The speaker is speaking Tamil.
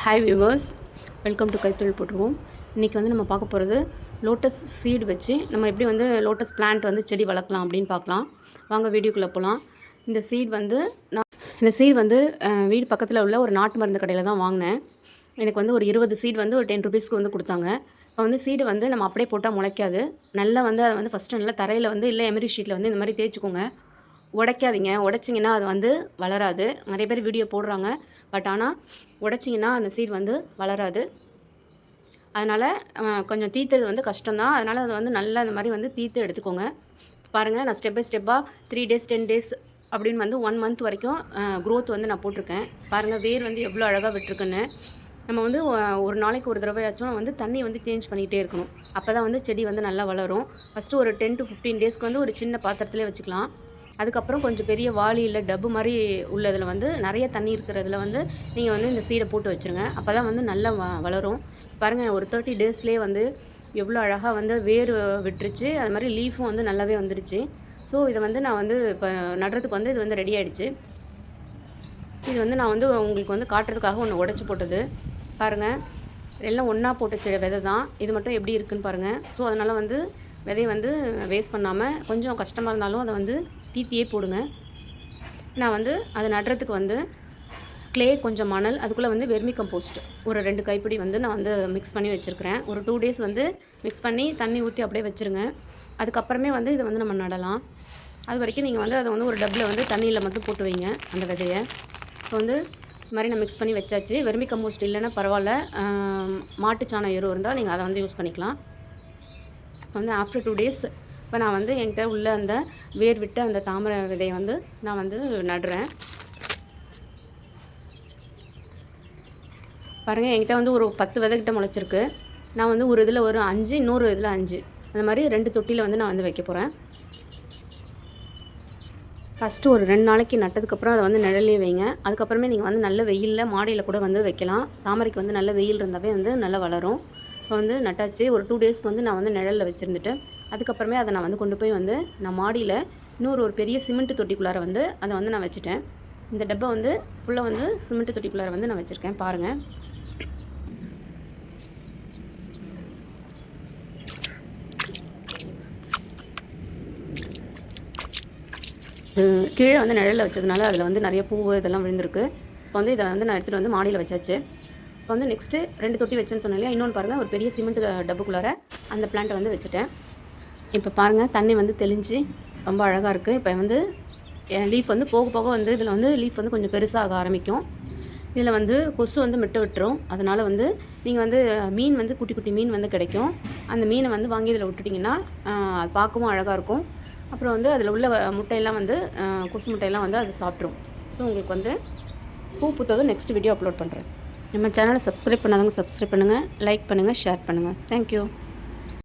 ஹாய் வியூவர்ஸ், வெல்கம் டு கைத்தொழில் போட்டுருவோம். இன்றைக்கி வந்து நம்ம பார்க்க போகிறது லோட்டஸ் சீடு வச்சு நம்ம எப்படி வந்து லோட்டஸ் பிளான்ட் வந்து செடி வளர்க்கலாம் அப்படின்னு பார்க்கலாம். வாங்க வீடியோக்குள்ளே போகலாம். இந்த சீட் வந்து வீடு பக்கத்தில் உள்ள ஒரு நாட்டு மருந்து கடையில் தான் வாங்கினேன். எனக்கு வந்து ஒரு 20 சீட் வந்து ஒரு 10 ருபீஸ்க்கு வந்து கொடுத்தாங்க. இப்போ வந்து சீடு வந்து நம்ம அப்படியே போட்டால் முளைக்காது. நல்லா வந்து அதை வந்து ஃபஸ்ட்டு நல்லா தரையில் வந்து இல்லை எமரி ஷீட்டில் வந்து இந்த மாதிரி தேய்ச்சிக்கோங்க. உடைக்காதீங்க. உடைச்சிங்கன்னா அது வந்து வளராது. நிறைய பேர் வீடியோ போடுறாங்க, பட் ஆனால் உடைச்சிங்கன்னா அந்த சீட் வந்து வளராது. அதனால் கொஞ்சம் தீர்த்தது வந்து கஷ்டம்தான். அதனால் அதை வந்து நல்லா இந்த மாதிரி வந்து தீர்த்து எடுத்துக்கோங்க. பாருங்கள், நான் ஸ்டெப் பை ஸ்டெப்பாக 3 டேஸ் 10 டேஸ் அப்படின்னு வந்து 1 மந்த் வரைக்கும் க்ரோத் வந்து நான் போட்டிருக்கேன். பாருங்கள், வேர் வந்து எவ்வளோ அழகாக விட்டுருக்குன்னு. நம்ம வந்து ஒரு நாளைக்கு ஒரு தடவையாச்சும் வந்து தண்ணி வந்து சேஞ்ச் பண்ணிகிட்டே இருக்கணும். அப்போ தான் வந்து செடி வந்து நல்லா வளரும். ஃபஸ்ட்டு ஒரு 10 to 15 டேஸ்க்கு வந்து ஒரு சின்ன பாத்திரத்திலே வச்சுக்கலாம். அதுக்கப்புறம் கொஞ்சம் பெரிய வாளி இல்லை டப்பு மாதிரி உள்ளதில் வந்து நிறைய தண்ணி இருக்கிறதுல வந்து நீங்கள் வந்து இந்த சீடை போட்டு வச்சுருங்க. அப்போ தான் வந்து நல்லா வளரும். பாருங்கள், ஒரு 30 டேஸ்லேயே வந்து எவ்வளோ அழகாக வந்து வேர் விட்டுருச்சு. அது மாதிரி லீஃபும் வந்து நல்லாவே வந்துருச்சு. ஸோ இதை வந்து நான் வந்து இப்போ நடுறதுக்கு வந்து இது வந்து ரெடி ஆகிடுச்சு. இது வந்து நான் வந்து உங்களுக்கு வந்து காட்டுறதுக்காக ஒன்று உடச்சி போட்டது. பாருங்கள், எல்லாம் ஒன்றா போட்ட விதை தான். இது மட்டும் எப்படி இருக்குதுன்னு பாருங்கள். ஸோ அதனால் வந்து விதையை வந்து வேஸ்ட் பண்ணாமல் கொஞ்சம் கஷ்டமாக இருந்தாலும் அதை வந்து தீத்தியே போடுங்க. நான் வந்து அதை நடுறதுக்கு வந்து க்ளே, கொஞ்சம் மணல், அதுக்குள்ளே வந்து வெர்மி கம்போஸ்ட் ஒரு 2 கைப்பிடி வந்து நான் வந்து மிக்ஸ் பண்ணி வச்சுருக்கிறேன். ஒரு 2 டேஸ் வந்து மிக்ஸ் பண்ணி தண்ணி ஊற்றி அப்படியே வச்சுருங்க. அதுக்கப்புறமே வந்து இதை வந்து நம்ம நடலாம். அது வரைக்கும் நீங்கள் வந்து அதை வந்து ஒரு டப்பில் வந்து தண்ணியில் மட்டும் போட்டு வைங்க அந்த விதையை. இப்போ வந்து இது மாதிரி நான் மிக்ஸ் பண்ணி வச்சாச்சு. வெர்மி கம்போஸ்ட் இல்லைன்னா பரவாயில்ல, மாட்டுச்சாண எரு இருந்தால் நீங்கள் அதை வந்து யூஸ் பண்ணிக்கலாம். இப்போ வந்து ஆஃப்டர் 2 டேஸ் இப்போ நான் வந்து என்கிட்ட உள்ள அந்த வேர் விட்டு அந்த தாமரை விதையை வந்து நான் வந்து நடுறேன். பாருங்கள், என்கிட்ட வந்து ஒரு 10 விதைக்கிட்ட முளைச்சிருக்கு. நான் வந்து ஒரு இதில் ஒரு 5, இன்னொரு இதில் 5, அந்த மாதிரி 2 தொட்டியில் வந்து நான் வந்து வைக்க போகிறேன். ஃபஸ்ட்டு ஒரு 2 நாளைக்கு நட்டதுக்கப்புறம் அதை வந்து நிழலே வைங்க. அதுக்கப்புறமே நீங்கள் வந்து நல்ல வெயிலில் மாடியில் கூட வந்து வைக்கலாம். தாமரைக்கு வந்து நல்ல வெயில் இருந்தாவே வந்து நல்லா வளரும். இப்போ வந்து நட்டாச்சு. ஒரு 2 டேஸ்க்கு வந்து நான் வந்து நிழலில் வச்சுருந்துட்டு அதுக்கப்புறமே அதை நான் வந்து கொண்டு போய் வந்து நான் மாடியில் ஒரு பெரிய சிமெண்ட் தொட்டிக்குள்ளார வந்து அதை வந்து நான் வச்சுட்டேன். இந்த டப்பை வந்து ஃபுல்லாக வந்து சிமெண்ட் தொட்டிக்குள்ளார வந்து நான் வச்சுருக்கேன். பாருங்கள், கீழே வந்து நிழலில் வச்சதுனால அதில் வந்து நிறைய பூ இதெல்லாம் விழுந்திருக்கு. இப்போ வந்து இதை வந்து நான் எடுத்துகிட்டு வந்து மாடியில் வச்சாச்சு. இப்போ வந்து நெக்ஸ்ட்டு 2 தொட்டி வச்சேன்னு சொன்னேன் இல்லையா, இன்னொன்று பாருங்கள், ஒரு பெரிய சிமெண்ட் டப்புக்குள்ளார அந்த பிளான்ட்டை வந்து வச்சுட்டேன். இப்போ பாருங்கள், தண்ணி வந்து தெளிஞ்சு ரொம்ப அழகாக இருக்குது. இப்போ வந்து லீஃப் வந்து போக போக வந்து இதில் வந்து லீஃப் வந்து கொஞ்சம் பெருசாக ஆரம்பிக்கும். இதில் வந்து கொசு வந்து மிட்ட விட்டுரும். அதனால் வந்து நீங்கள் வந்து மீன் வந்து குட்டி குட்டி மீன் வந்து கிடைக்கும். அந்த மீனை வந்து வாங்கி இதில் விட்டுட்டிங்கன்னா அது பார்க்கவும் அழகாக இருக்கும். அப்புறம் வந்து அதில் உள்ள முட்டையெல்லாம் வந்து கொசு முட்டையெல்லாம் வந்து அது சாப்பிட்ரும். ஸோ உங்களுக்கு வந்து பூ பூத்ததும் நெக்ஸ்ட் வீடியோ அப்லோட் பண்ணுறேன். நம்ம சேனலை சப்ஸ்கிரைப் பண்ணாதவங்க சப்ஸ்கிரைப் பண்ணுங்கள், லைக் பண்ணுங்கள், ஷேர் பண்ணுங்கள். தேங்க்யூ.